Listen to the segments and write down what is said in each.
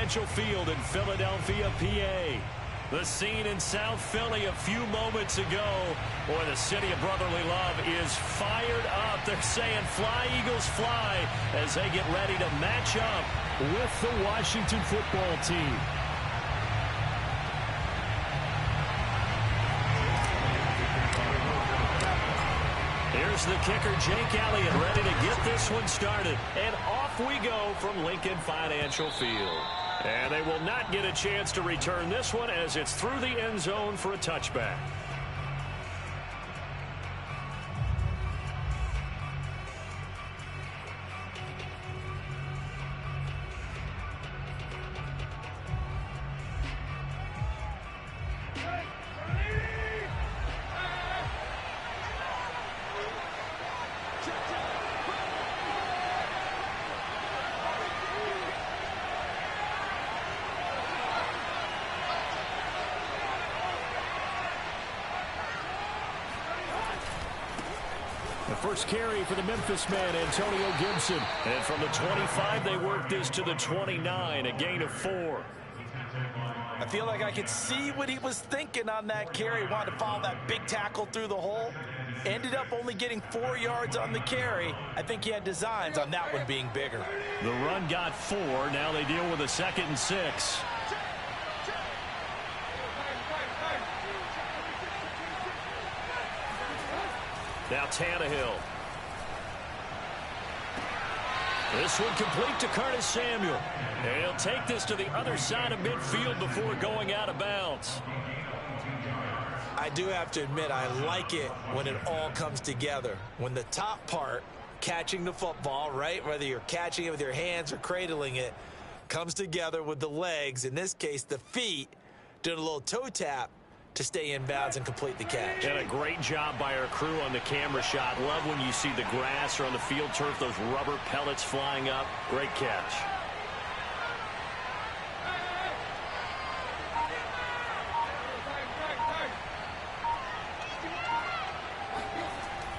Financial Field in Philadelphia, PA. The scene in South Philly a few moments ago. Boy, the city of brotherly love is fired up. They're saying fly, Eagles, fly, as they get ready to match up with the Washington football team. Here's the kicker, Jake Elliott, ready to get this one started. And off we go from Lincoln Financial Field. And they will not get a chance to return this one as it's through the end zone for a touchback. First carry for the Memphis man, Antonio Gibson. And from the 25, they work this to the 29, a gain of 4. I feel like I could see what he was thinking on that carry. Wanted to follow that big tackle through the hole. Ended up only getting 4 yards on the carry. I think he had designs on that one being bigger. The run got 4. Now they deal with a 2nd and 6. Now Tannehill. This one complete to Curtis Samuel. And he'll take this to the other side of midfield before going out of bounds. I do have to admit, I like it when it all comes together. When the top part, catching the football, right, whether you're catching it with your hands or cradling it, comes together with the legs, in this case the feet, doing a little toe tap to stay in bounds and complete the catch. And a great job by our crew on the camera shot. Love when you see the grass or on the field turf, those rubber pellets flying up. Great catch.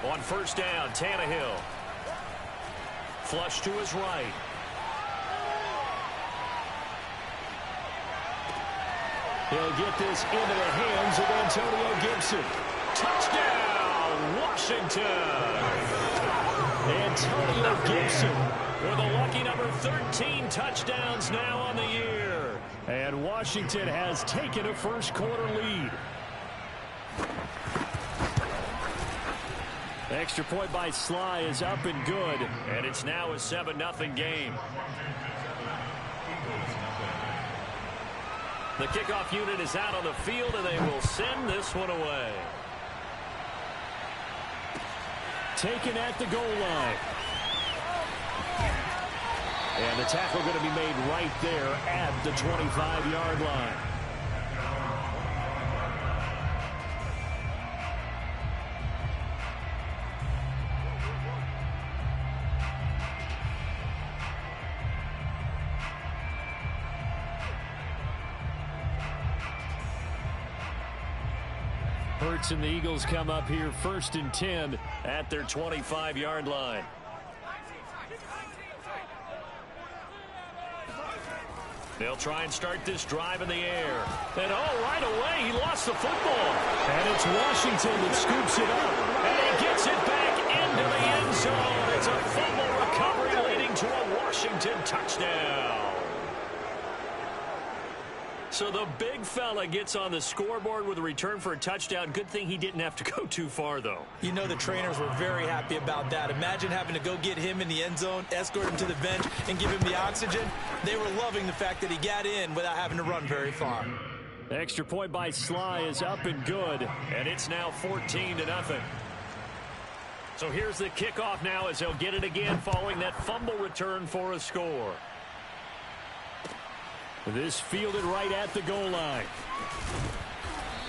On first down, Tannehill. Flush to his right. He'll get this into the hands of Antonio Gibson. Touchdown, Washington! Antonio Gibson with a lucky number 13 touchdowns now on the year. And Washington has taken a first quarter lead. Extra point by Sly is up and good. And it's now a 7-0 game. The kickoff unit is out on the field, and they will send this one away. Taken at the goal line. And the tackle going to be made right there at the 25-yard line. Hurts and the Eagles come up here 1st and 10 at their 25-yard line. They'll try and start this drive in the air. And right away, he lost the football. And it's Washington that scoops it up. And he gets it back into the end zone. It's a fumble recovery leading to a Washington touchdown. So the big fella gets on the scoreboard with a return for a touchdown. Good thing he didn't have to go too far, though. You know the trainers were very happy about that. Imagine having to go get him in the end zone, escort him to the bench, and give him the oxygen. They were loving the fact that he got in without having to run very far. Extra point by Sly is up and good, and it's now 14-0. So here's the kickoff now as they'll get it again following that fumble return for a score. This fielded right at the goal line.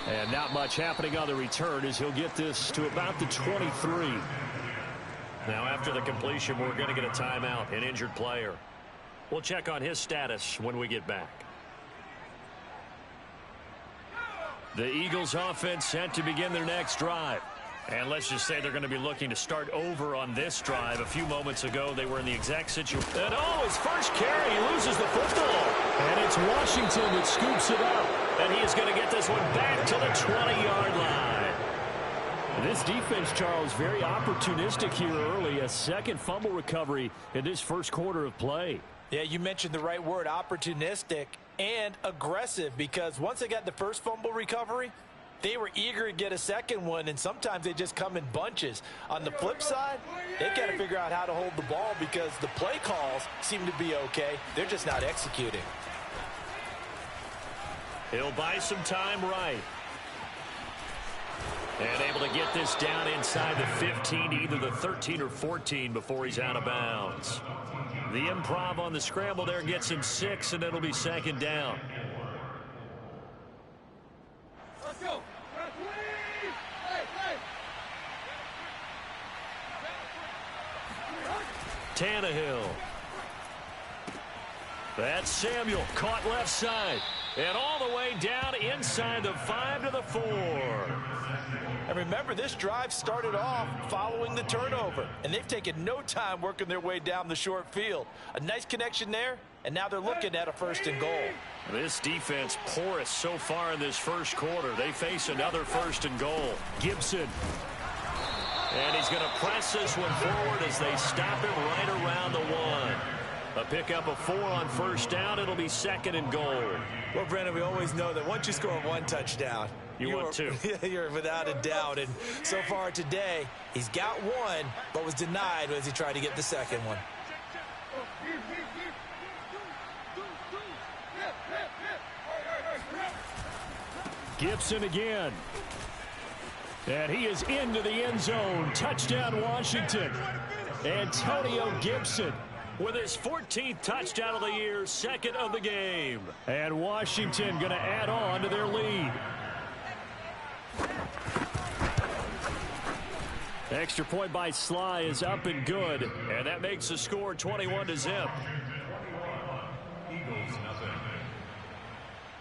And not much happening on the return as he'll get this to about the 23. Now after the completion, we're going to get a timeout, an injured player. We'll check on his status when we get back. The Eagles offense set to begin their next drive. And let's just say they're going to be looking to start over on this drive. A few moments ago, they were in the exact situation. And his first carry, he loses the football. And it's Washington that scoops it up. And he is going to get this one back to the 20-yard line. This defense, Charles, very opportunistic here early. A second fumble recovery in this first quarter of play. Yeah, you mentioned the right word, opportunistic and aggressive, because once they got the first fumble recovery, they were eager to get a second one, and sometimes they just come in bunches. On the flip side, they've got to figure out how to hold the ball because the play calls seem to be okay. They're just not executing. He'll buy some time right. And able to get this down inside the 15, either the 13 or 14 before he's out of bounds. The improv on the scramble there gets him 6, and it'll be second down. Let's go. Tannehill. That's Samuel, caught left side. And all the way down inside the 5 to the 4. And remember, this drive started off following the turnover, and they've taken no time working their way down the short field. A nice connection there, and now they're looking at a 1st and goal. This defense porous so far in this first quarter. They face another 1st and goal. Gibson. And he's going to press this one forward as they stop him right around the 1. A pickup of 4 on 1st down. It'll be 2nd and goal. Well, Brandon, we always know that once you score 1 touchdown, you want 2. You're without a doubt. And so far today, he's got 1, but was denied as he tried to get the second one. Gibson again. And he is into the end zone. Touchdown, Washington. Antonio Gibson with his 14th touchdown of the year, 2nd of the game. And Washington going to add on to their lead. Extra point by Sly is up and good. And that makes the score 21-0.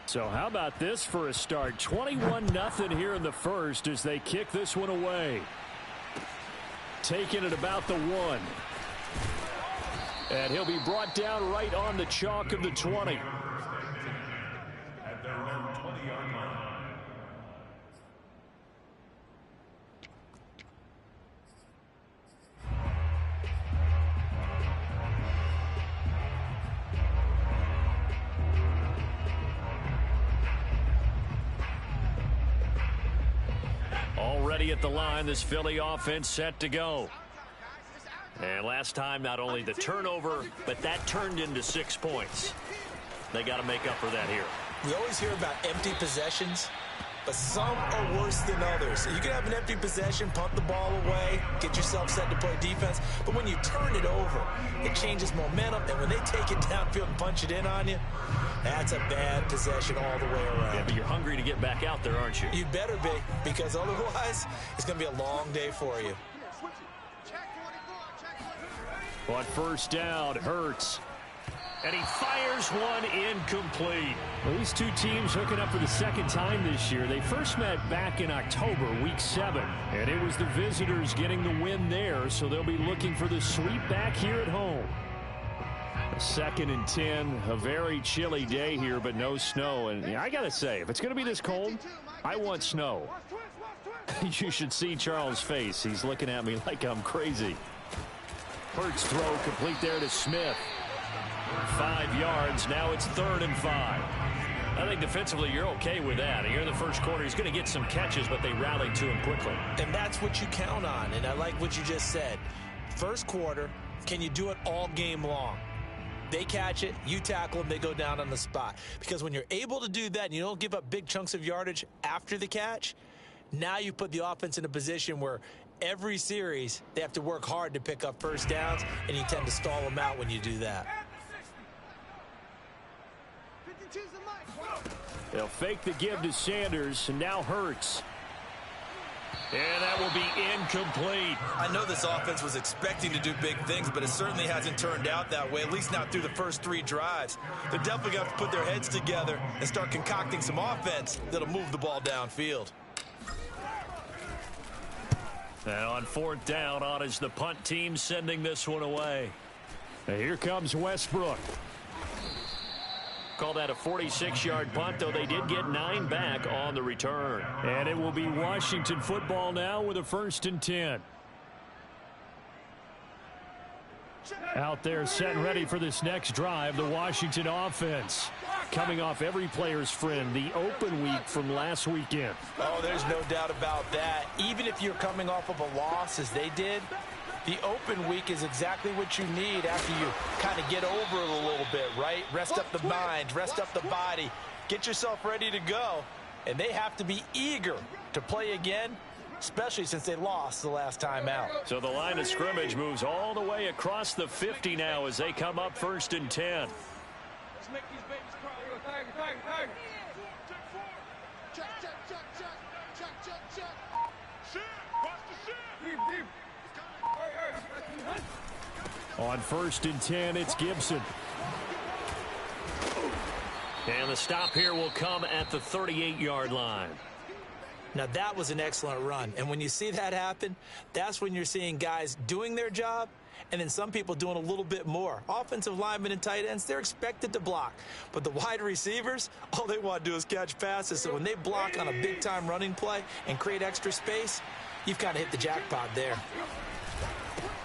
So how about this for a start? 21-0 here in the first as they kick this one away. Taking it about the 1. And he'll be brought down right on the chalk of the 20. At their own 20-yard line. Already at the line, this Philly offense set to go. And last time, not only the turnover, but that turned into 6 points. They got to make up for that here. We always hear about empty possessions, but some are worse than others. So you can have an empty possession, punt the ball away, get yourself set to play defense. But when you turn it over, it changes momentum. And when they take it downfield and punch it in on you, that's a bad possession all the way around. Yeah, but you're hungry to get back out there, aren't you? You better be, because otherwise it's going to be a long day for you. On 1st down, Hurts. And he fires one incomplete. Well, these two teams hooking up for the 2nd time this year. They first met back in October, week 7. And it was the visitors getting the win there, so they'll be looking for the sweep back here at home. 2nd and 10, a very chilly day here, but no snow. And I got to say, if it's going to be this cold, I want snow. You should see Charles' face. He's looking at me like I'm crazy. Hurts throw complete there to Smith. 5 yards. Now it's 3rd and 5. I think defensively you're okay with that. Here in the first quarter, he's going to get some catches, but they rallied to him quickly. And that's what you count on, and I like what you just said. First quarter, can you do it all game long? They catch it, you tackle them, they go down on the spot. Because when you're able to do that and you don't give up big chunks of yardage after the catch, now you put the offense in a position where every series they have to work hard to pick up 1st downs, and you tend to stall them out when you do that. They'll fake the give to Sanders, and now Hurts. And that will be incomplete. I know this offense was expecting to do big things, but it certainly hasn't turned out that way, at least not through the first 3 drives. They're definitely going to have to put their heads together and start concocting some offense that'll move the ball downfield. And on 4th down, on is the punt team sending this one away. And here comes Westbrook. Call that a 46-yard punt, though they did get 9 back on the return. And it will be Washington football now with a 1st and 10. Out there set and ready for this next drive, the Washington offense. Coming off every player's friend, the open week from last weekend. Oh, there's no doubt about that. Even if you're coming off of a loss, as they did, the open week is exactly what you need after you kind of get over it a little bit, right? Rest up the mind, rest up the body, get yourself ready to go. And they have to be eager to play again, especially since they lost the last time out. So the line of scrimmage moves all the way across the 50 now as they come up 1st and 10. Let's make these babies cry. Tiger. Check. Shit. Watch the shit. Deep. On 1st and 10, it's Gibson. And the stop here will come at the 38-yard line. Now, that was an excellent run. And when you see that happen, that's when you're seeing guys doing their job and then some people doing a little bit more. Offensive linemen and tight ends, they're expected to block. But the wide receivers, all they want to do is catch passes. So when they block on a big-time running play and create extra space, you've kind of hit the jackpot there.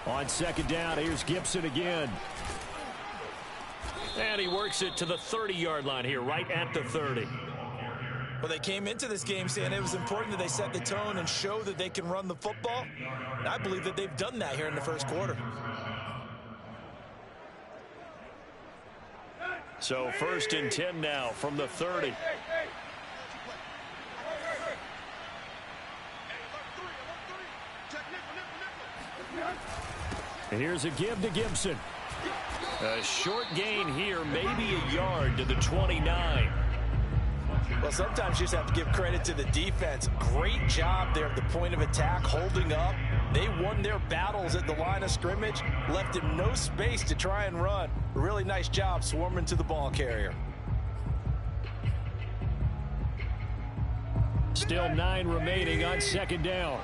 On 2nd down, here's Gibson again. And he works it to the 30-yard line here, right at the 30. Well, they came into this game saying it was important that they set the tone and show that they can run the football. And I believe that they've done that here in the 1st quarter. So 1st and 10 now from the 30. And here's a give to Gibson. A short gain here, maybe a yard to the 29. Well, sometimes you just have to give credit to the defense. Great job there at the point of attack, holding up. They won their battles at the line of scrimmage, left him no space to try and run. Really nice job swarming to the ball carrier. Still 9 remaining on 2nd down.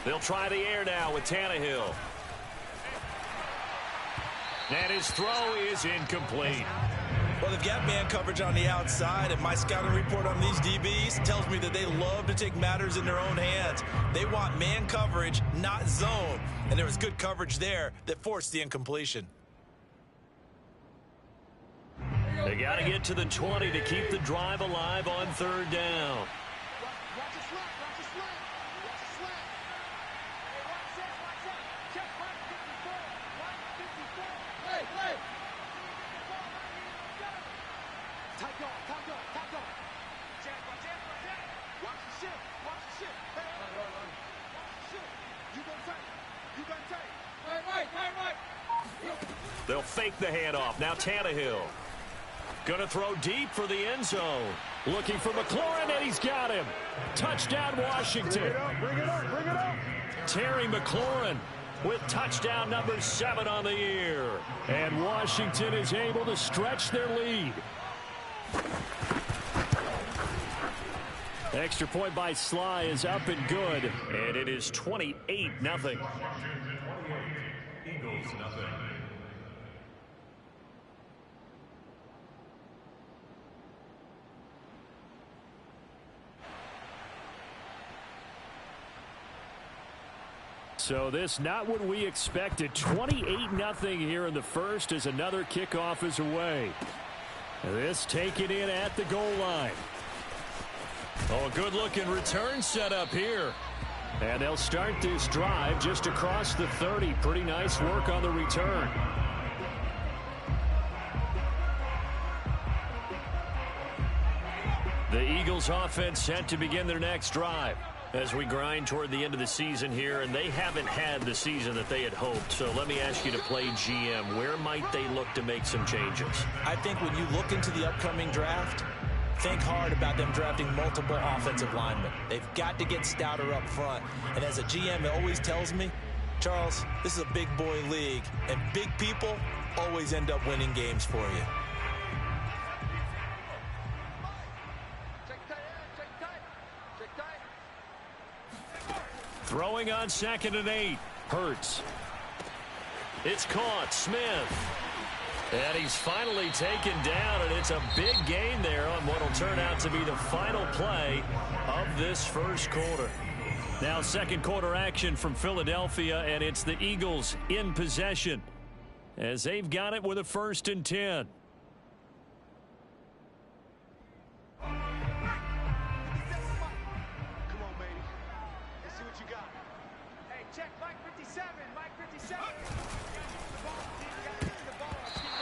They'll try the air now with Tannehill. And his throw is incomplete. Well, they've got man coverage on the outside, and my scouting report on these DBs tells me that they love to take matters in their own hands. They want man coverage, not zone. And there was good coverage there that forced the incompletion. They got to get to the 20 to keep the drive alive on 3rd down. They'll fake the handoff. Now Tannehill. Going to throw deep for the end zone. Looking for McLaurin, and he's got him. Touchdown, Washington. Bring it up. Terry McLaurin with touchdown number 7 on the year. And Washington is able to stretch their lead. Extra point by Sly is up and good. And it is 28-0. Eagles, nothing. So this not what we expected. 28-0 here in the first as another kickoff is away. This taken in at the goal line. Oh, a good-looking return setup here. And they'll start this drive just across the 30. Pretty nice work on the return. The Eagles offense set to begin their next drive as we grind toward the end of the season here, and they haven't had the season that they had hoped. So let me ask you to play GM. Where might they look to make some changes? I think when you look into the upcoming draft, think hard about them drafting multiple offensive linemen. They've got to get stouter up front. And as a GM, it always tells me, Charles, this is a big boy league, and big people always end up winning games for you. Throwing on 2nd and 8. Hurts. It's caught. Smith. And he's finally taken down, and it's a big gain there on what will turn out to be the final play of this first quarter. Now second quarter action from Philadelphia, and it's the Eagles in possession as they've got it with a 1st and 10.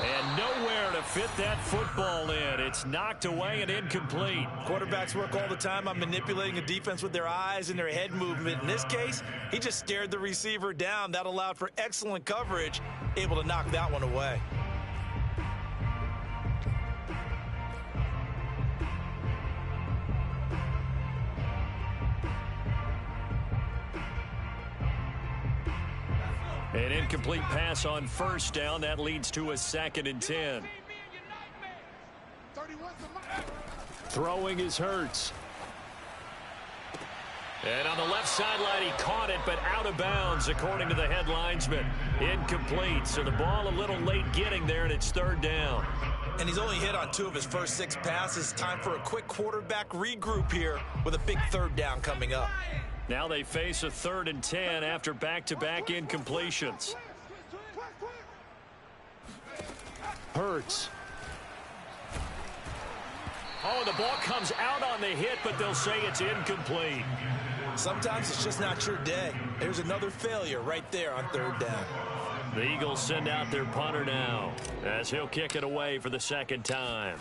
And nowhere to fit that football in. It's knocked away and incomplete. Quarterbacks work all the time on manipulating a defense with their eyes and their head movement. In this case, he just stared the receiver down. That allowed for excellent coverage, able to knock that one away. An incomplete pass on 1st down. That leads to a 2nd and 10. Throwing is Hurts. And on the left sideline, he caught it, but out of bounds, according to the head linesman. Incomplete, so the ball a little late getting there, and it's 3rd down. And he's only hit on 2 of his first 6 passes. Time for a quick quarterback regroup here with a big 3rd down coming up. Now they face a 3rd and 10 after back-to-back incompletions. Hurts. Oh, the ball comes out on the hit, but they'll say it's incomplete. Sometimes it's just not your day. There's another failure right there on 3rd down. The Eagles send out their punter now as he'll kick it away for the 2nd time.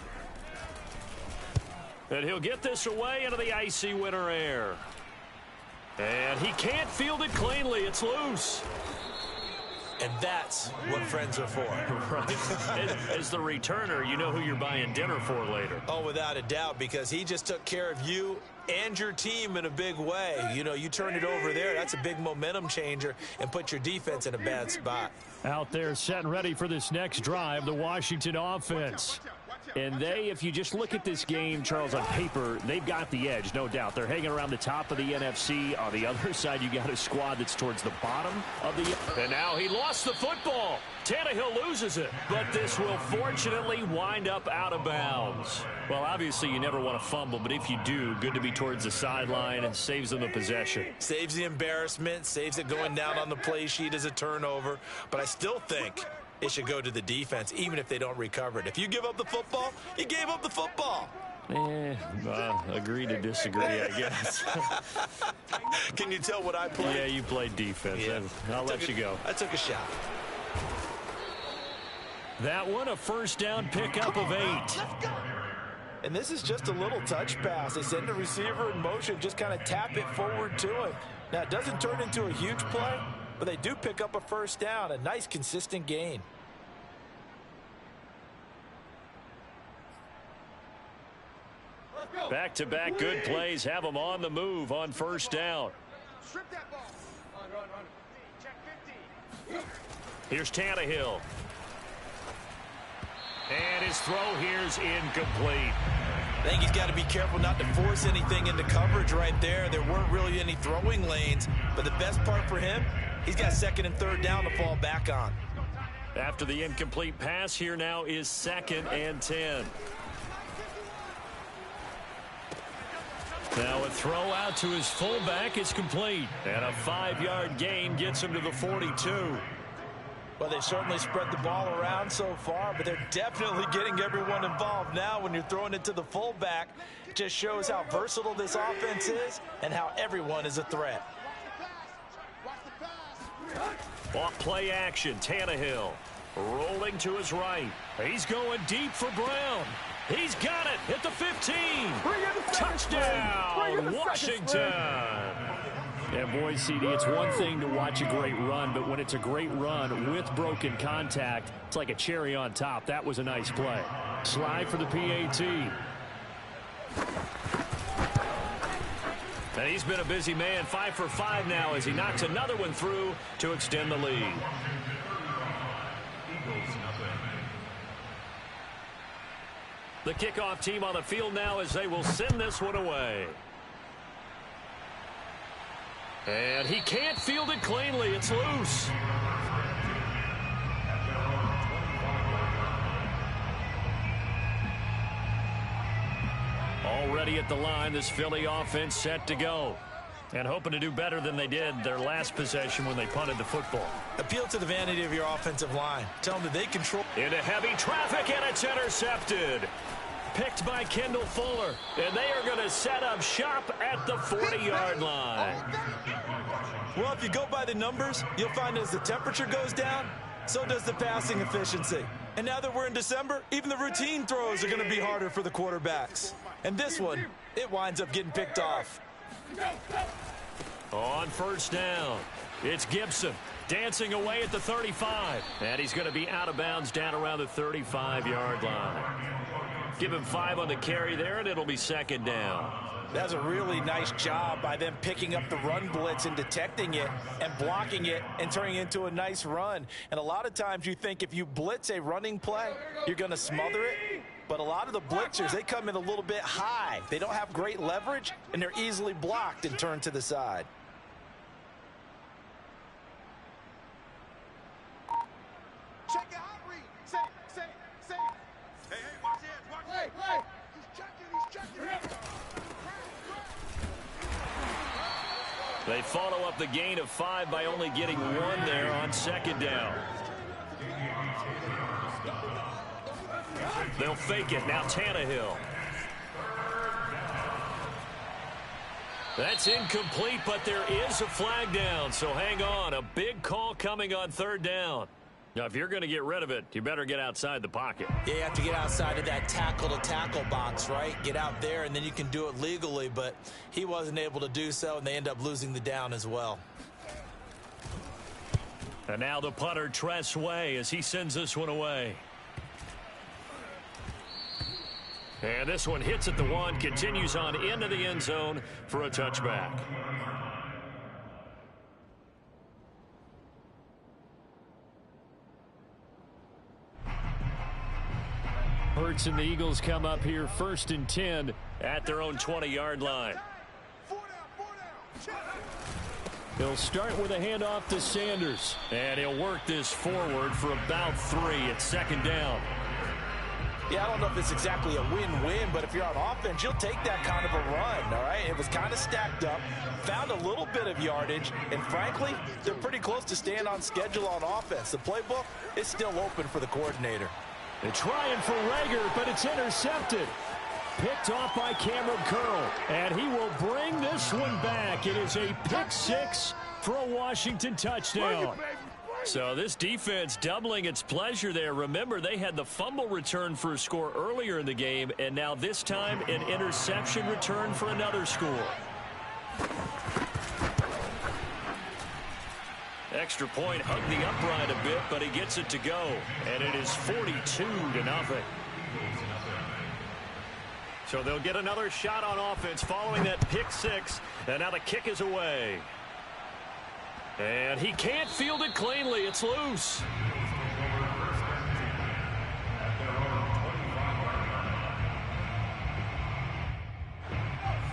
And he'll get this away into the icy winter air. And he can't field it cleanly. It's loose. And that's what friends are for. Right. As the returner, you know who you're buying dinner for later. Oh, without a doubt, because he just took care of you and your team in a big way. You know, you turn it over there, that's a big momentum changer and put your defense in a bad spot. Out there setting ready for this next drive, the Washington offense. And they, if you just look at this game, Charles, on paper, they've got the edge, no doubt. They're hanging around the top of the NFC. On the other side, you got a squad that's towards the bottom of the... And now he lost the football. Tannehill loses it. But this will fortunately wind up out of bounds. Well, obviously, you never want to fumble, but if you do, good to be towards the sideline and saves them the possession. Saves the embarrassment, saves it going down on the play sheet as a turnover. But I still think it should go to the defense, even if they don't recover it. If you give up the football, you gave up the football. Agree to disagree, I guess. Can you tell what I played? Yeah, you played defense. Yeah. I'll let you go. I took a shot. That one, a 1st down pickup of 8. And this is just a little touch pass. They send the receiver in motion, just kind of tap it forward to him. Now, it doesn't turn into a huge play, but they do pick up a 1st down, a nice consistent gain. Back-to-back good plays have them on the move on 1st down. Strip that ball. Run. Check 50. Here's Tannehill. And his throw here's incomplete. I think he's got to be careful not to force anything into coverage right there. There weren't really any throwing lanes, but the best part for him, he's got 2nd and 3rd down to fall back on. After the incomplete pass, here now is 2nd and 10. Now a throw out to his fullback is complete. And a 5-yard gain gets him to the 42. Well, they certainly spread the ball around so far, but they're definitely getting everyone involved now. When you're throwing it to the fullback, it just shows how versatile this offense is and how everyone is a threat. Off play action, Tannehill rolling to his right. He's going deep for Brown. He's got it at the 15. Touchdown, Washington. And boy, CD, it's one thing to watch a great run, but when it's a great run with broken contact, it's like a cherry on top. That was a nice play. Slide for the PAT. And he's been a busy man, 5 for 5 now as he knocks another one through to extend the lead. The kickoff team on the field now as they will send this one away. And he can't field it cleanly. It's loose. ready at the line. This Philly offense set to go. And hoping to do better than they did their last possession when they punted the football. Appeal to the vanity of your offensive line. Tell them that they control. Into heavy traffic, and it's intercepted. Picked by Kendall Fuller. And they are going to set up shop at the 40-yard line. Well, if you go by the numbers, you'll find as the temperature goes down, so does the passing efficiency. And now that we're in December, even the routine throws are going to be harder for the quarterbacks. And this one, it winds up getting picked off. On first down, it's Gibson dancing away at the 35. And he's going to be out of bounds down around the 35-yard line. Give him 5 on the carry there, and it'll be second down. That's a really nice job by them picking up the run blitz and detecting it and blocking it and turning it into a nice run. And a lot of times you think if you blitz a running play, you're going to smother it. But a lot of the blitzers, they come in a little bit high. They don't have great leverage, and they're easily blocked and turned to the side. Check out read. Say. Hey, watch it. Hey. He's checking. They follow up the gain of 5 by only getting 1 there on second down. They'll fake it. Now Tannehill. That's incomplete, but there is a flag down, so hang on. A big call coming on third down. Now, if you're going to get rid of it, you better get outside the pocket. Yeah, you have to get outside of that tackle-to-tackle box, right? Get out there, and then you can do it legally, but he wasn't able to do so, and they end up losing the down as well. And now the punter, Tress Way, as he sends this one away. And this one hits at the 1, continues on into the end zone for a touchback. Hurts and the Eagles come up here 1st and 10 at their own 20-yard line. He'll start with a handoff to Sanders. And he'll work this forward for about 3 at second down. Yeah, I don't know if it's exactly a win-win, but if you're on offense, you'll take that kind of a run, all right? It was kind of stacked up, found a little bit of yardage, and frankly, they're pretty close to staying on schedule on offense. The playbook is still open for the coordinator. They're trying for Rager, but it's intercepted. Picked off by Cameron Curl, and he will bring this one back. It is a pick 6 for a Washington touchdown. So this defense doubling its pleasure there. Remember, they had the fumble return for a score earlier in the game, and now this time an interception return for another score. Extra point, hugged the upright a bit, but he gets it to go. And it is 42-0. So they'll get another shot on offense following that pick 6. And now the kick is away. And he can't field it cleanly. It's loose.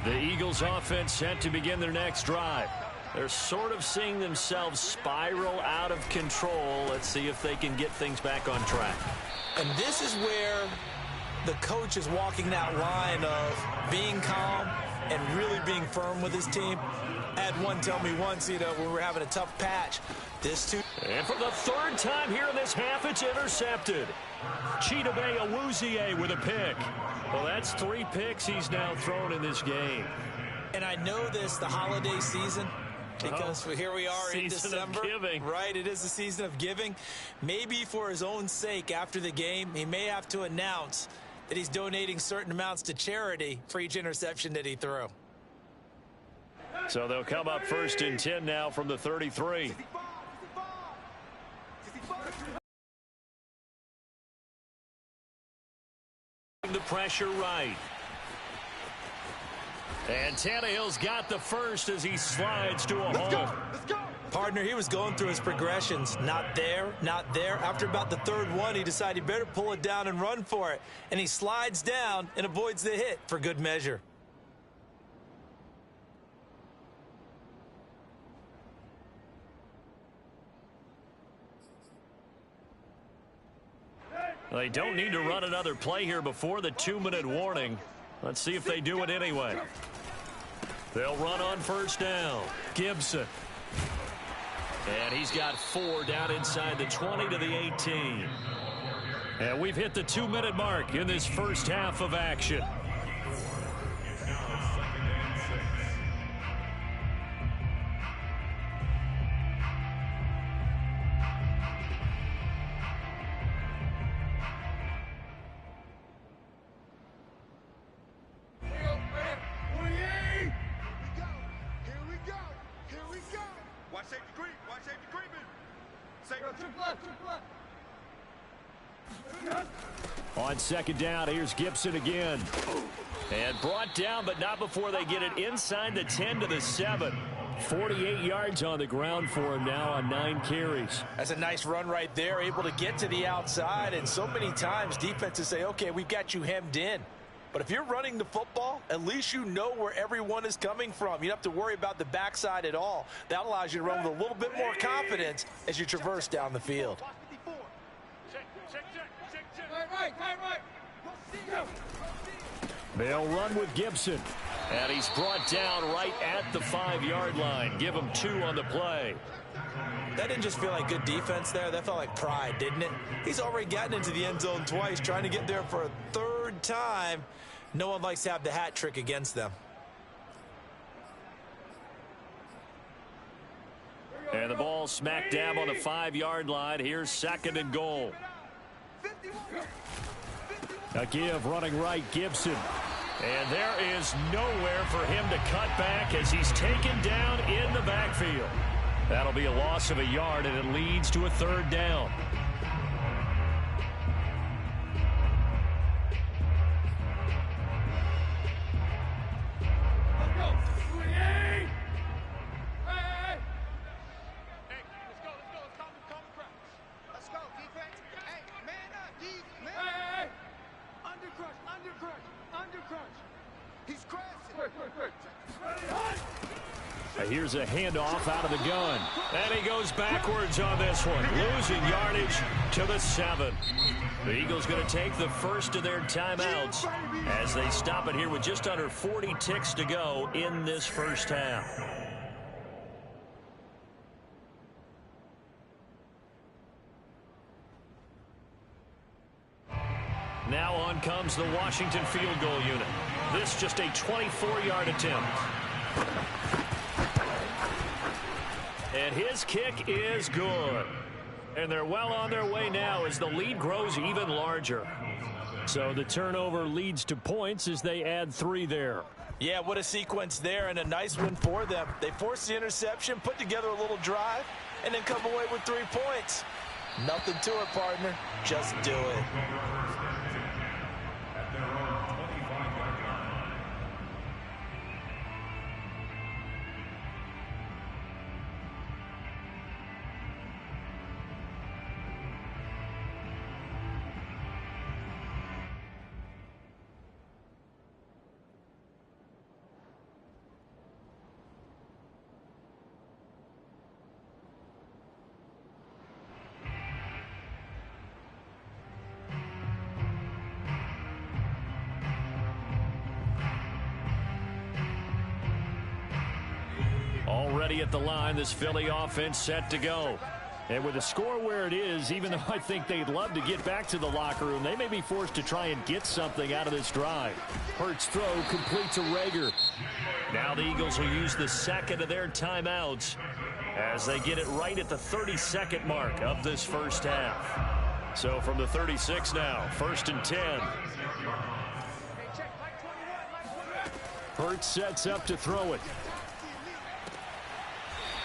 The Eagles offense set to begin their next drive. They're sort of seeing themselves spiral out of control. Let's see if they can get things back on track. And this is where the coach is walking that line of being calm and really being firm with his team. I had one tell me once, when we were having a tough patch, this too. And for the 3rd time here in this half, it's intercepted. Chidobe Awuzie with a pick. Well, that's 3 picks he's now thrown in this game. And I know this, the holiday season, because here we are in December. Right, it is the season of giving. Maybe for his own sake after the game, he may have to announce that he's donating certain amounts to charity for each interception that he threw. So they'll come up 1st and 10 now from the 33. The pressure right. And Tannehill's got the first as he slides to a hole. Let's go. Partner, he was going through his progressions. Not there, not there. After about the 3rd one, he decided he better pull it down and run for it. And he slides down and avoids the hit for good measure. They don't need to run another play here before the 2-minute warning. Let's see if they do it anyway. They'll run on first down. Gibson. And he's got 4 down inside the 20 to the 18. And we've hit the 2-minute mark in this first half of action. On second down, here's Gibson again. And brought down, but not before they get it inside the 10 to the 7. 48 yards on the ground for him now on 9 carries. That's a nice run right there, able to get to the outside. And so many times defenses say, okay, we've got you hemmed in. But if you're running the football, at least you know where everyone is coming from. You don't have to worry about the backside at all. That allows you to run with a little bit more confidence as you traverse down the field. They'll run with Gibson. And he's brought down right at the 5-yard line. Give him 2 on the play. That didn't just feel like good defense there. That felt like pride, didn't it? He's already gotten into the end zone twice, trying to get there for a 3rd time. No one likes to have the hat trick against them. And the ball smack dab on the 5-yard line. Here's 2nd and goal. A give running right, Gibson. And there is nowhere for him to cut back as he's taken down in the backfield. That'll be a loss of a yard, and it leads to a 3rd down. Here's a handoff out of the gun. And he goes backwards on this one, losing yardage to the 7. The Eagles going to take the first of their timeouts as they stop it here with just under 40 ticks to go in this first half. Now on comes the Washington field goal unit. This just a 24-yard attempt. And his kick is good. And they're well on their way now as the lead grows even larger. So the turnover leads to points as they add 3 there. Yeah, what a sequence there, and a nice win for them. They forced the interception, put together a little drive, and then come away with 3 points. Nothing to it, partner. Just do it. Already at the line, this Philly offense set to go. And with the score where it is, even though I think they'd love to get back to the locker room, they may be forced to try and get something out of this drive. Hurts throw complete to Reagor. Now the Eagles will use the 2nd of their timeouts as they get it right at the 32nd mark of this first half. So from the 36 now, 1st and 10. Hurts sets up to throw it.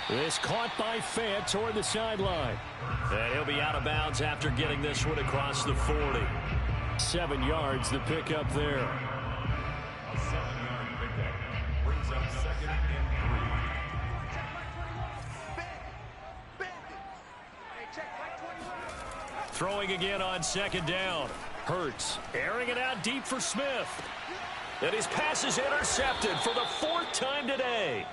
This caught by Fant toward the sideline. And he'll be out of bounds after getting this one across the 40. 7 yards the pickup there. A 7-yard pickup brings up 2nd and 3. Throwing again on 2nd down. Hurts airing it out deep for Smith. And his pass is intercepted for the 4th time today.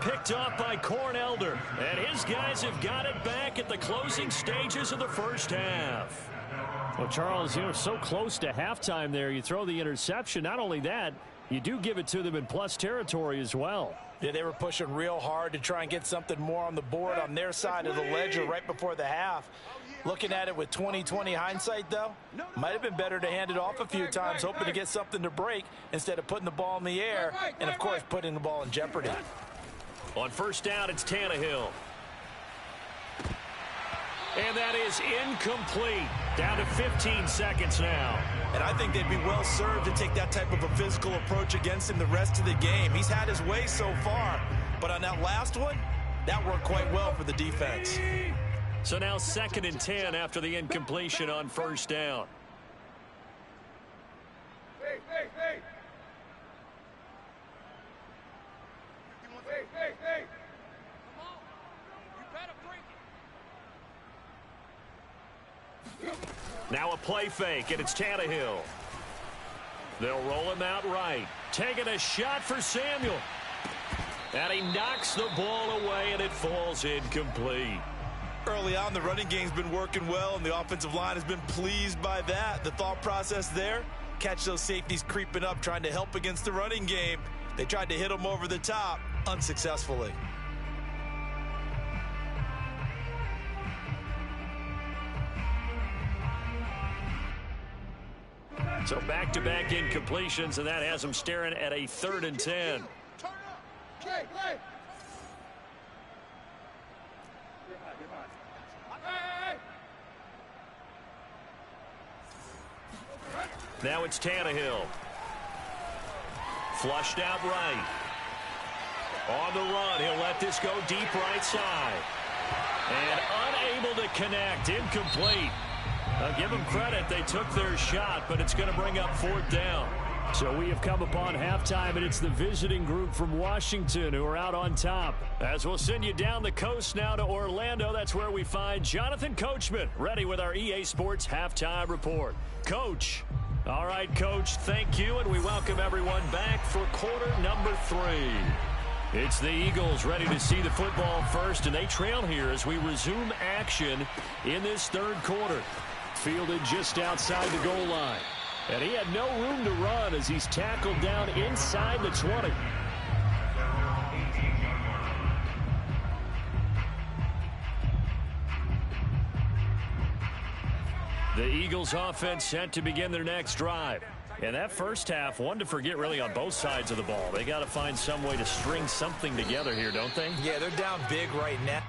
Picked off by Corn Elder. And his guys have got it back at the closing stages of the first half. Well, Charles, you know, so close to halftime there. You throw the interception. Not only that, you do give it to them in plus territory as well. Yeah, they were pushing real hard to try and get something more on the board on their side of the ledger right before the half. Looking at it with 20/20 hindsight, though, might have been better to hand it off a few times, hoping to get something to break instead of putting the ball in the air and, of course, putting the ball in jeopardy. On first down, it's Tannehill. And that is incomplete. Down to 15 seconds now. And I think they'd be well served to take that type of a physical approach against him the rest of the game. He's had his way so far, but on that last one, that worked quite well for the defense. So now 2nd and 10 after the incompletion on first down. Hey, hey, hey. Hey, hey, hey. Come on. You better bring it. Now a play fake, and it's Tannehill. They'll roll him out right. Taking a shot for Samuel. And he knocks the ball away, and it falls incomplete. Early on, the running game's been working well, and the offensive line has been pleased by that. The thought process there, catch those safeties creeping up, trying to help against the running game. They tried to hit them over the top, unsuccessfully. So back-to-back incompletions, and that has them staring at a 3rd and 10. Hey, hey. Now it's Tannehill. Flushed out right. On the run, he'll let this go deep right side. And unable to connect, incomplete. I'll give them credit, they took their shot, but it's going to bring up 4th down. So we have come upon halftime, and it's the visiting group from Washington who are out on top. As we'll send you down the coast now to Orlando, that's where we find Jonathan Coachman, ready with our EA Sports Halftime Report. Coach. All right, Coach, thank you, and we welcome everyone back for quarter number 3. It's the Eagles ready to see the football first, and they trail here as we resume action in this 3rd quarter. Fielded just outside the goal line. And he had no room to run as he's tackled down inside the 20. The Eagles offense set to begin their next drive. And that first half, one to forget really on both sides of the ball. They got to find some way to string something together here, don't they? Yeah, they're down big right now.